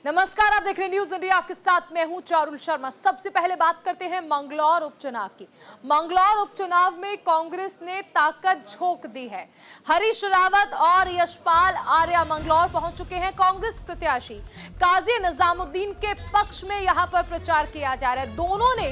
नमस्कार, आप देख रहे हैं न्यूज इंडिया। आपके साथ मैं हूं चारुल शर्मा। सबसे पहले बात करते हैं मंगलौर उपचुनाव की। मंगलौर उपचुनाव में कांग्रेस ने ताकत झोंक दी है। हरीश रावत और यशपाल आर्या मंगलौर पहुंच चुके हैं। कांग्रेस प्रत्याशी काजी निजामुद्दीन के पक्ष में यहां पर प्रचार किया जा रहा है। दोनों ने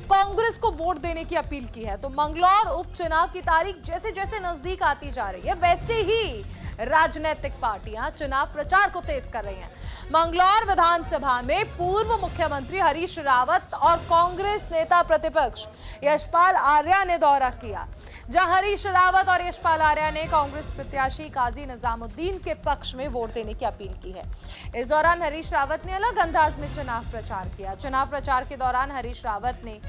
कांग्रेस को वोट देने की अपील की है। तो मंगलौर उपचुनाव की तारीख जैसे जैसे नजदीक आती जा रही है, वैसे ही राजनीतिक पार्टियां चुनाव प्रचार को तेज कर रही हैं। मंगलौर विधानसभा में पूर्व मुख्यमंत्री हरीश रावत और कांग्रेस नेता प्रतिपक्ष यशपाल आर्या ने दौरा किया, जहां हरीश रावत और यशपाल आर्या ने कांग्रेस प्रत्याशी काजी निजामुद्दीन के पक्ष में वोट देने की अपील की है। इस दौरान हरीश रावत ने अलग अंदाज में चुनाव प्रचार किया। चुनाव प्रचार के दौरान हरीश रावत ने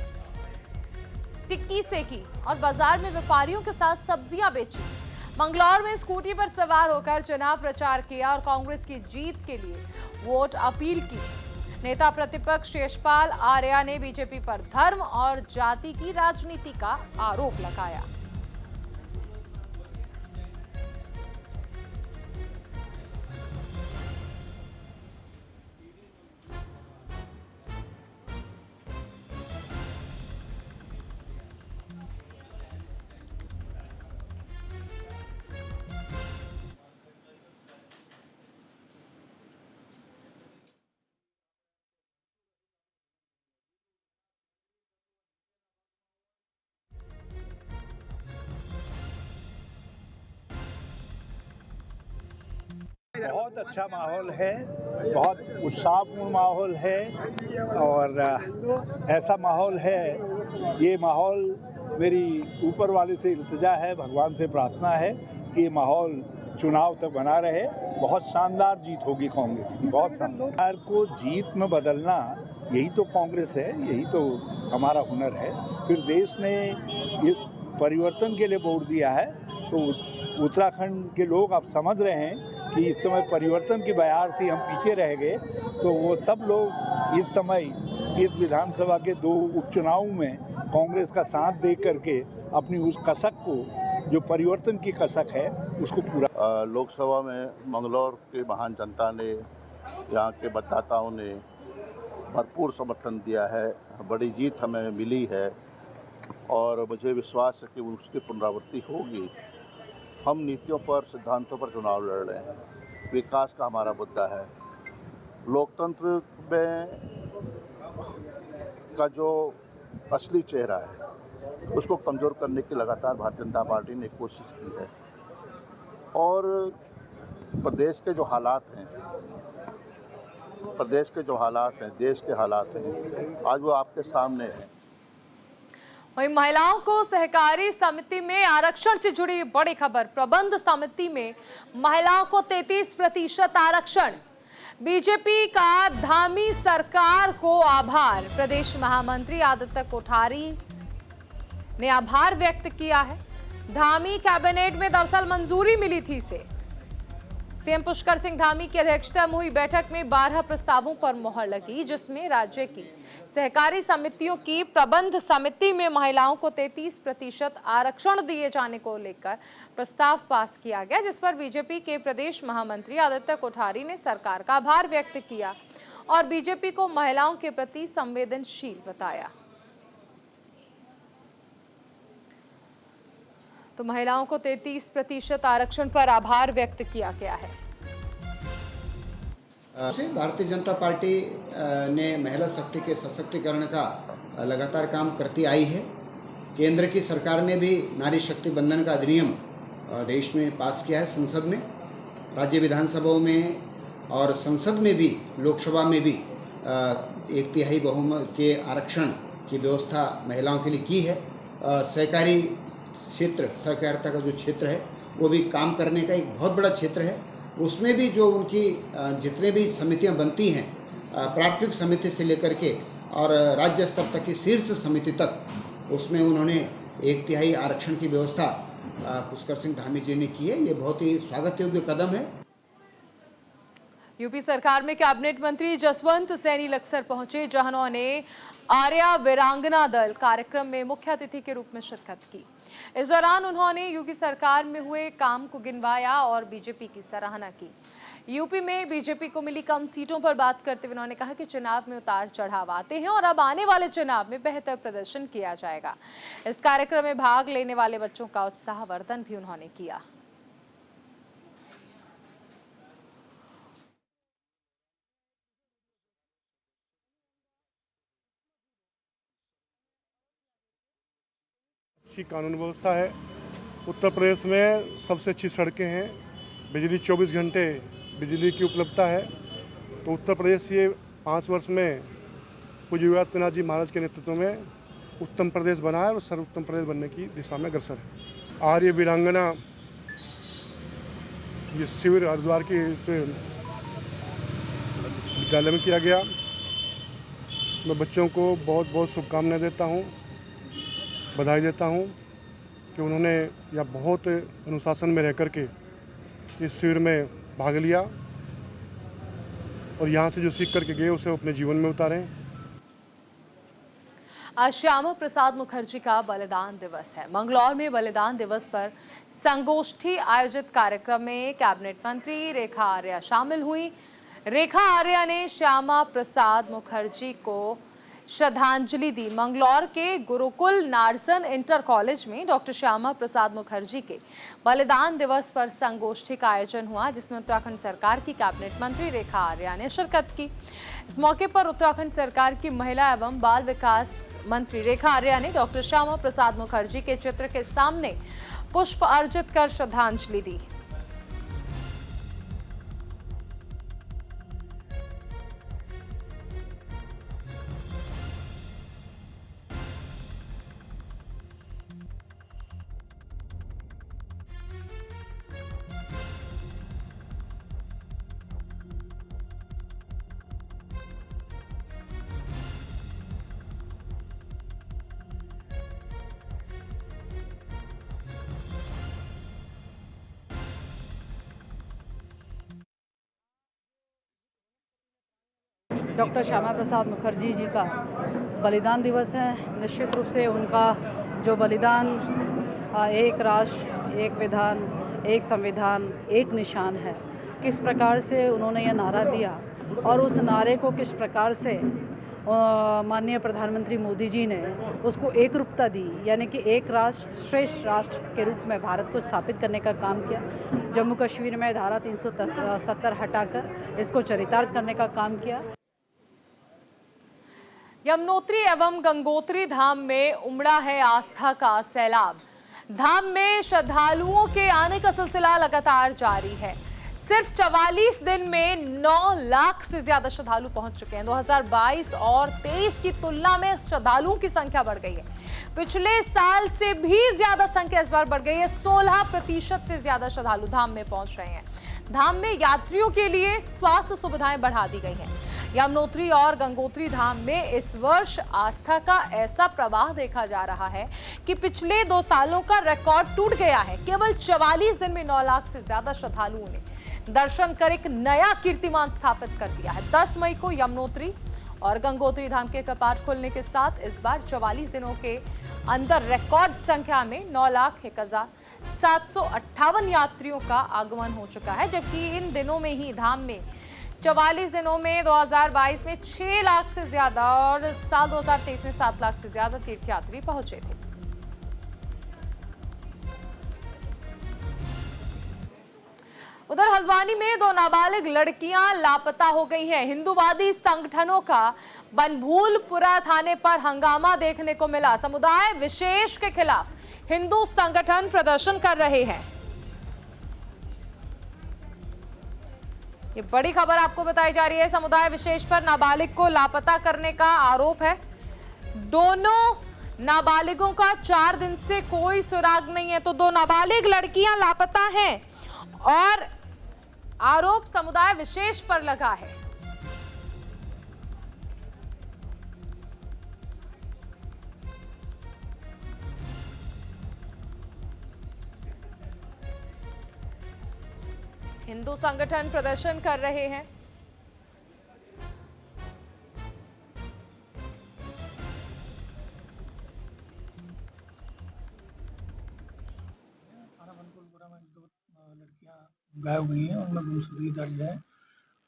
टिक्की सेकी और बाजार में व्यापारियों के साथ सब्जियां बेची। मंगलौर में स्कूटी पर सवार होकर चुनाव प्रचार किया और कांग्रेस की जीत के लिए वोट अपील की। नेता प्रतिपक्ष यशपाल आर्या ने बीजेपी पर धर्म और जाति की राजनीति का आरोप लगाया। बहुत अच्छा माहौल है, बहुत उत्साहपूर्ण माहौल है और ऐसा माहौल है, ये माहौल मेरी ऊपर वाले से इल्तिजा है, भगवान से प्रार्थना है कि ये माहौल चुनाव तक बना रहे। बहुत शानदार जीत होगी कांग्रेस की, बहुत शानदार। को जीत में बदलना यही तो कांग्रेस है, यही तो हमारा हुनर है। फिर देश ने ये परिवर्तन के लिए वोट दिया है, तो उत्तराखंड के लोग अब समझ रहे हैं कि इस समय परिवर्तन की बयार थी, हम पीछे रह गए। तो वो सब लोग इस समय इस विधानसभा के 2 उपचुनाव में कांग्रेस का साथ दे करके अपनी उस कसक को, जो परिवर्तन की कसक है, उसको पूरा। लोकसभा में मंगलौर की महान जनता ने, यहाँ के मतदाताओं ने भरपूर समर्थन दिया है। बड़ी जीत हमें मिली है और मुझे विश्वास है कि उसकी पुनरावृत्ति होगी। हम नीतियों पर, सिद्धांतों पर चुनाव लड़ रहे हैं। विकास का हमारा मुद्दा है। लोकतंत्र में का जो असली चेहरा है, उसको कमज़ोर करने की लगातार भारतीय जनता पार्टी ने कोशिश की है। और प्रदेश के जो हालात हैं, देश के हालात हैं, आज वो आपके सामने हैं। वहीं महिलाओं को सहकारी समिति में आरक्षण से जुड़ी बड़ी खबर। प्रबंध समिति में महिलाओं को 33% आरक्षण। बीजेपी का धामी सरकार को आभार। प्रदेश महामंत्री आदित्य कोठारी ने आभार व्यक्त किया है। धामी कैबिनेट में दरअसल मंजूरी मिली थी इसे। सीएम पुष्कर सिंह धामी की अध्यक्षता में हुई बैठक में 12 प्रस्तावों पर मोहर लगी, जिसमें राज्य की सहकारी समितियों की प्रबंध समिति में महिलाओं को 33% आरक्षण दिए जाने को लेकर प्रस्ताव पास किया गया, जिस पर बीजेपी के प्रदेश महामंत्री आदित्य कोठारी ने सरकार का आभार व्यक्त किया और बीजेपी को महिलाओं के प्रति संवेदनशील बताया। तो महिलाओं को 33% आरक्षण पर आभार व्यक्त किया गया है। भारतीय जनता पार्टी ने महिला शक्ति के सशक्तिकरण का लगातार काम करती आई है। केंद्र की सरकार ने भी नारी शक्ति बंधन का अधिनियम देश में पास किया है, संसद में, राज्य विधानसभाओं में और संसद में भी, लोकसभा में भी 1/3 बहुमत के आरक्षण की व्यवस्था महिलाओं के लिए की है। सहकारी क्षेत्र, सहकारिता का जो क्षेत्र है, वो भी काम करने का एक बहुत बड़ा क्षेत्र है। उसमें भी जो उनकी जितने भी समितियां बनती हैं, प्राथमिक समिति से लेकर के और राज्य स्तर तक की शीर्ष समिति तक, उसमें उन्होंने 1/3 आरक्षण की व्यवस्था पुष्कर सिंह धामी जी ने की है। ये बहुत ही स्वागत योग्य कदम है। यूपी सरकार में कैबिनेट मंत्री जसवंत सैनी लक्सर पहुंचे, जहां उन्होंने आर्या वीरांगना दल कार्यक्रम में मुख्य अतिथि के रूप में शिरकत की। इस दौरान उन्होंने यूपी सरकार में हुए काम को गिनवाया और बीजेपी की सराहना की। यूपी में बीजेपी को मिली कम सीटों पर बात करते हुए उन्होंने कहा कि चुनाव में उतार चढ़ाव आते हैं और अब आने वाले चुनाव में बेहतर प्रदर्शन किया जाएगा। इस कार्यक्रम में भाग लेने वाले बच्चों का उत्साहवर्धन भी उन्होंने किया। अच्छी कानून व्यवस्था है। उत्तर प्रदेश में सबसे अच्छी सड़कें हैं, बिजली 24 घंटे बिजली की उपलब्धता है। तो उत्तर प्रदेश ये 5 वर्ष में पूज्य योगीनाथ जी महाराज के नेतृत्व में उत्तम प्रदेश बना है और सर्वोत्तम प्रदेश बनने की दिशा में अग्रसर है। आज ये वीरांगना ये शिविर हरिद्वार के इस विद्यालय में किया गया। मैं बच्चों को बहुत बहुत शुभकामनाएं देता हूँ, बधाई देता हूँ कि उन्होंने या बहुत अनुशासन में रह कर के इस शिविर में भाग लिया और यहाँ से जो सीख करके गए उसे अपने जीवन में उतारें। आज श्यामा प्रसाद मुखर्जी का बलिदान दिवस है। मंगलौर में बलिदान दिवस पर संगोष्ठी आयोजित कार्यक्रम में कैबिनेट मंत्री रेखा आर्या शामिल हुई। रेखा आर्या ने श्यामा प्रसाद मुखर्जी को श्रद्धांजलि दी। मंगलौर के गुरुकुल नार्सन इंटर कॉलेज में डॉक्टर श्यामा प्रसाद मुखर्जी के बलिदान दिवस पर संगोष्ठी का आयोजन हुआ, जिसमें उत्तराखंड सरकार की कैबिनेट मंत्री रेखा आर्या ने शिरकत की। इस मौके पर उत्तराखंड सरकार की महिला एवं बाल विकास मंत्री रेखा आर्या ने डॉक्टर श्यामा प्रसाद मुखर्जी के चित्र के सामने पुष्प अर्पित कर श्रद्धांजलि दी। डॉक्टर श्यामा प्रसाद मुखर्जी जी का बलिदान दिवस है। निश्चित रूप से उनका जो बलिदान एक राष्ट्र, एक विधान, एक संविधान, एक निशान है, किस प्रकार से उन्होंने यह नारा दिया और उस नारे को किस प्रकार से माननीय प्रधानमंत्री मोदी जी ने उसको एक रूपता दी, यानी कि एक राष्ट्र श्रेष्ठ राष्ट्र के रूप में भारत को स्थापित करने का काम किया। जम्मू कश्मीर में धारा 370 हटाकर इसको चरितार्थ करने का काम किया। यमुनोत्री एवं गंगोत्री धाम में उमड़ा है आस्था का सैलाब। धाम में श्रद्धालुओं के आने का सिलसिला लगातार जारी है। सिर्फ 44 दिन में 9 लाख से ज्यादा श्रद्धालु पहुंच चुके हैं। 2022 और 23 की तुलना में श्रद्धालुओं की संख्या बढ़ गई है। पिछले साल से भी ज्यादा संख्या इस बार बढ़ गई है। 16% से ज्यादा श्रद्धालु धाम में पहुंच रहे हैं। धाम में यात्रियों के लिए स्वास्थ्य सुविधाएं बढ़ा दी गई हैं। यमुनोत्री और गंगोत्री धाम में इस वर्ष आस्था का ऐसा प्रवाह देखा जा रहा है कि पिछले 2 सालों का रिकॉर्ड टूट गया है। केवल 44 दिन में 9 लाख से ज्यादा श्रद्धालुओं ने दर्शन कर एक नया कीर्तिमान स्थापित कर दिया है। 10 मई को यमुनोत्री और गंगोत्री धाम के कपाट खुलने के साथ इस बार 44 दिनों के अंदर रिकॉर्ड संख्या में 9,01,758 यात्रियों का आगमन हो चुका है, जबकि इन दिनों में ही धाम में 44 दिनों में 2022 में 6 लाख से ज्यादा और साल 2023 में 7 लाख से ज्यादा तीर्थयात्री पहुंचे थे। उधर हल्द्वानी में 2 नाबालिग लड़कियां लापता हो गई हैं। हिंदूवादी संगठनों का बनभूलपुरा थाने पर हंगामा देखने को मिला। समुदाय विशेष के खिलाफ हिंदू संगठन प्रदर्शन कर रहे हैं। ये बड़ी खबर आपको बताई जा रही है। समुदाय विशेष पर नाबालिग को लापता करने का आरोप है। दोनों नाबालिगों का 4 दिन से कोई सुराग नहीं है। तो 2 नाबालिग लड़कियां लापता हैं और आरोप समुदाय विशेष पर लगा है। हिंदू संगठन प्रदर्शन कर रहे हैं। थाना बनपुरपुरा में 2 लड़कियां गायब हुई हैं, उनमें गुमशुदगी दर्ज है।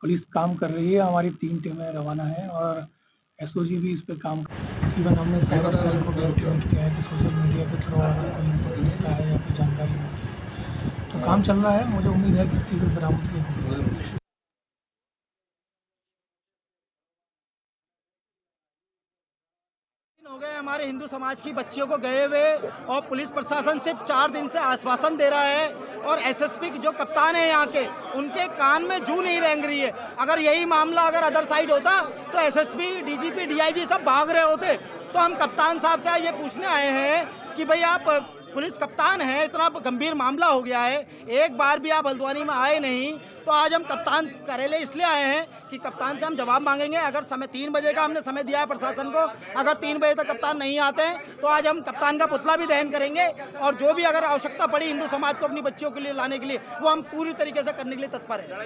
पुलिस काम कर रही है, हमारी 3 टीमें रवाना है और एसओजी भी इस पे काम कर। तकरीबन हमने साइबर सेल को भी इंटीमेट किया है कि सोशल मीडिया के थ्रू अगर कोई इनपुट मिलता है या कोई जानकारी मिलती है तो काम चल रहा है। मुझे उम्मीद है कि शीघ्र बरामदगी होगी। हो गए हमारे हिंदू समाज की बच्चियों को गए हुए और पुलिस प्रशासन सिर्फ 4 दिन से आश्वासन दे रहा है और एसएसपी जो कप्तान है यहाँ के, उनके कान में जू नहीं रेंग रही है। अगर यही मामला अगर अदर साइड होता तो एसएसपी, डीजीपी, डीआईजी सब भाग रहे होते। तो हम कप्तान साहब से ये पूछने आए हैं कि भाई आप पुलिस कप्तान हैं, इतना गंभीर मामला हो गया है, एक बार भी आप हल्द्वानी में आए नहीं, तो आज हम कप्तान कार्यालय इसलिए आए हैं कि कप्तान से हम जवाब मांगेंगे। अगर समय 3 बजे का हमने समय दिया है प्रशासन को, अगर 3 बजे तक कप्तान नहीं आते हैं तो आज हम कप्तान का पुतला भी दहन करेंगे और जो भी अगर आवश्यकता पड़ी हिंदू समाज को अपनी बच्चियों के लिए लाने के लिए, वो हम पूरी तरीके से करने के लिए तत्पर हैं।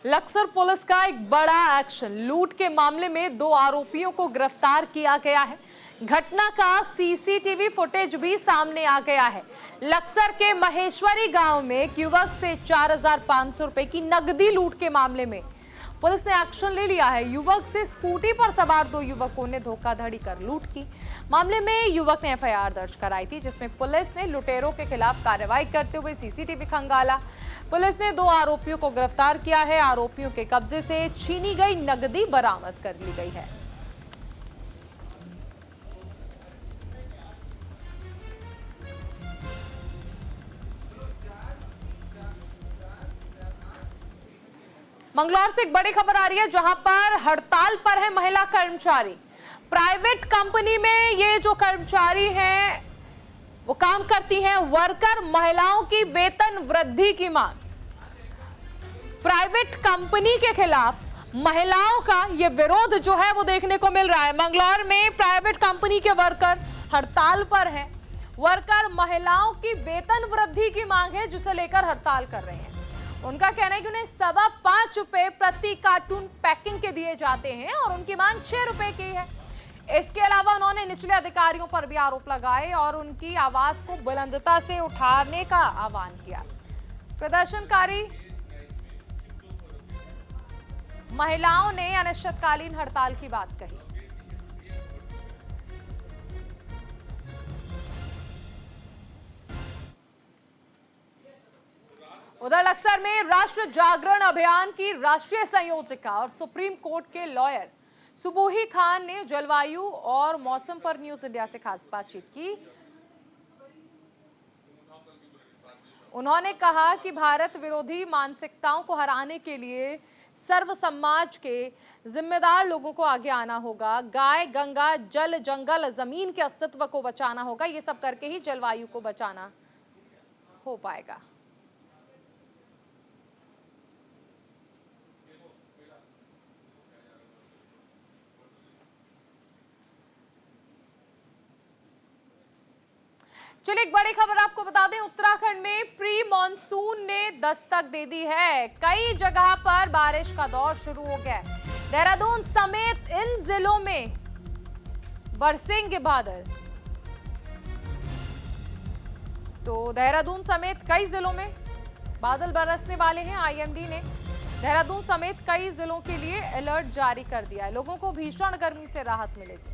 लक्सर पुलिस का एक बड़ा एक्शन, लूट के मामले में 2 आरोपियों को गिरफ्तार किया गया है। घटना का सीसीटीवी फुटेज भी सामने आ गया है। लक्सर के महेश्वरी गांव में एक युवक से 4,500 रुपए की नकदी लूट के मामले में पुलिस ने एक्शन ले लिया है। युवक से स्कूटी पर सवार 2 युवकों ने धोखाधड़ी कर लूट की। मामले में युवक ने एफआईआर दर्ज कराई थी, जिसमें पुलिस ने लुटेरों के खिलाफ कार्रवाई करते हुए सीसीटीवी खंगाला। पुलिस ने 2 आरोपियों को गिरफ्तार किया है। आरोपियों के कब्जे से छीनी गई नकदी बरामद कर ली गई है। मंगलौर से एक बड़ी खबर आ रही है, जहां पर हड़ताल पर है महिला कर्मचारी। प्राइवेट कंपनी में ये जो कर्मचारी हैं वो काम करती हैं। वर्कर महिलाओं की वेतन वृद्धि की मांग। प्राइवेट कंपनी के खिलाफ महिलाओं का ये विरोध जो है वो देखने को मिल रहा है। मंगलौर में प्राइवेट कंपनी के वर्कर हड़ताल पर हैं। वर्कर महिलाओं की वेतन वृद्धि की मांग है, जिसे लेकर हड़ताल कर रहे हैं। उनका कहना है कि उन्हें 5.25 रुपए प्रति कार्टून पैकिंग के दिए जाते हैं और उनकी मांग 6 रुपए की है। इसके अलावा उन्होंने निचले अधिकारियों पर भी आरोप लगाए और उनकी आवाज को बुलंदता से उठाने का आह्वान किया। प्रदर्शनकारी महिलाओं ने अनिश्चितकालीन हड़ताल की बात कही। उधर लक्सर में राष्ट्र जागरण अभियान की राष्ट्रीय संयोजिका और सुप्रीम कोर्ट के लॉयर सुबोही खान ने जलवायु और मौसम पर न्यूज इंडिया से खास बातचीत की। उन्होंने कहा कि भारत विरोधी मानसिकताओं को हराने के लिए सर्व समाज के जिम्मेदार लोगों को आगे आना होगा। गाय, गंगा, जल, जंगल, जमीन के अस्तित्व को बचाना होगा। ये सब करके ही जलवायु को बचाना हो पाएगा। चलिए एक बड़ी खबर आपको बता दें, उत्तराखंड में प्री मॉनसून ने दस्तक दे दी है। कई जगह पर बारिश का दौर शुरू हो गया है। देहरादून समेत इन जिलों में बरसेंगे बादल। तो देहरादून समेत कई जिलों में बादल बरसने वाले हैं। आईएमडी ने देहरादून समेत कई जिलों के लिए अलर्ट जारी कर दिया है। लोगों को भीषण गर्मी से राहत मिलेगी।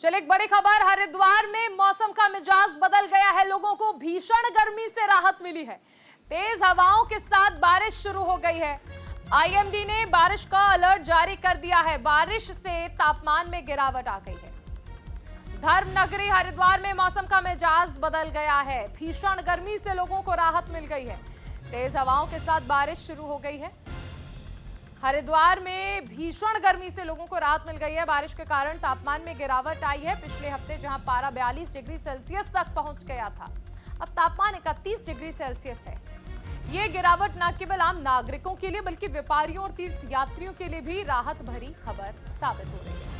चलिए एक बड़ी खबर, हरिद्वार में मौसम का मिजाज बदल गया है। लोगों को भीषण गर्मी से राहत मिली है। तेज हवाओं के साथ बारिश शुरू हो गई है। आईएमडी ने बारिश का अलर्ट जारी कर दिया है। बारिश से तापमान में गिरावट आ गई है। धर्मनगरी हरिद्वार में मौसम का मिजाज बदल गया है। भीषण गर्मी से लोगों को राहत मिल गई है। तेज हवाओं के साथ बारिश शुरू हो गई है। हरिद्वार में भीषण गर्मी से लोगों को राहत मिल गई है। बारिश के कारण तापमान में गिरावट आई है। पिछले हफ्ते जहां पारा 42 डिग्री सेल्सियस तक पहुंच गया था, अब तापमान 31 डिग्री सेल्सियस है। ये गिरावट न केवल आम नागरिकों के लिए बल्कि व्यापारियों और तीर्थयात्रियों के लिए भी राहत भरी खबर साबित हो रही है।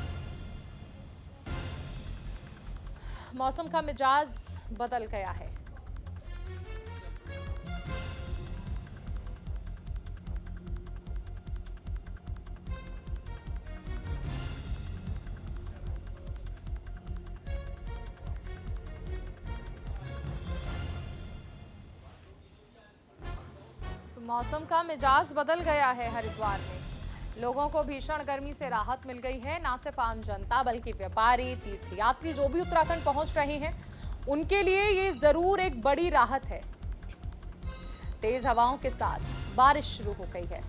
मौसम का मिजाज बदल गया है। मौसम का मिजाज बदल गया है। हरिद्वार में लोगों को भीषण गर्मी से राहत मिल गई है। ना सिर्फ आम जनता बल्कि व्यापारी, तीर्थयात्री जो भी उत्तराखंड पहुंच रहे हैं उनके लिए ये जरूर एक बड़ी राहत है। तेज हवाओं के साथ बारिश शुरू हो गई है।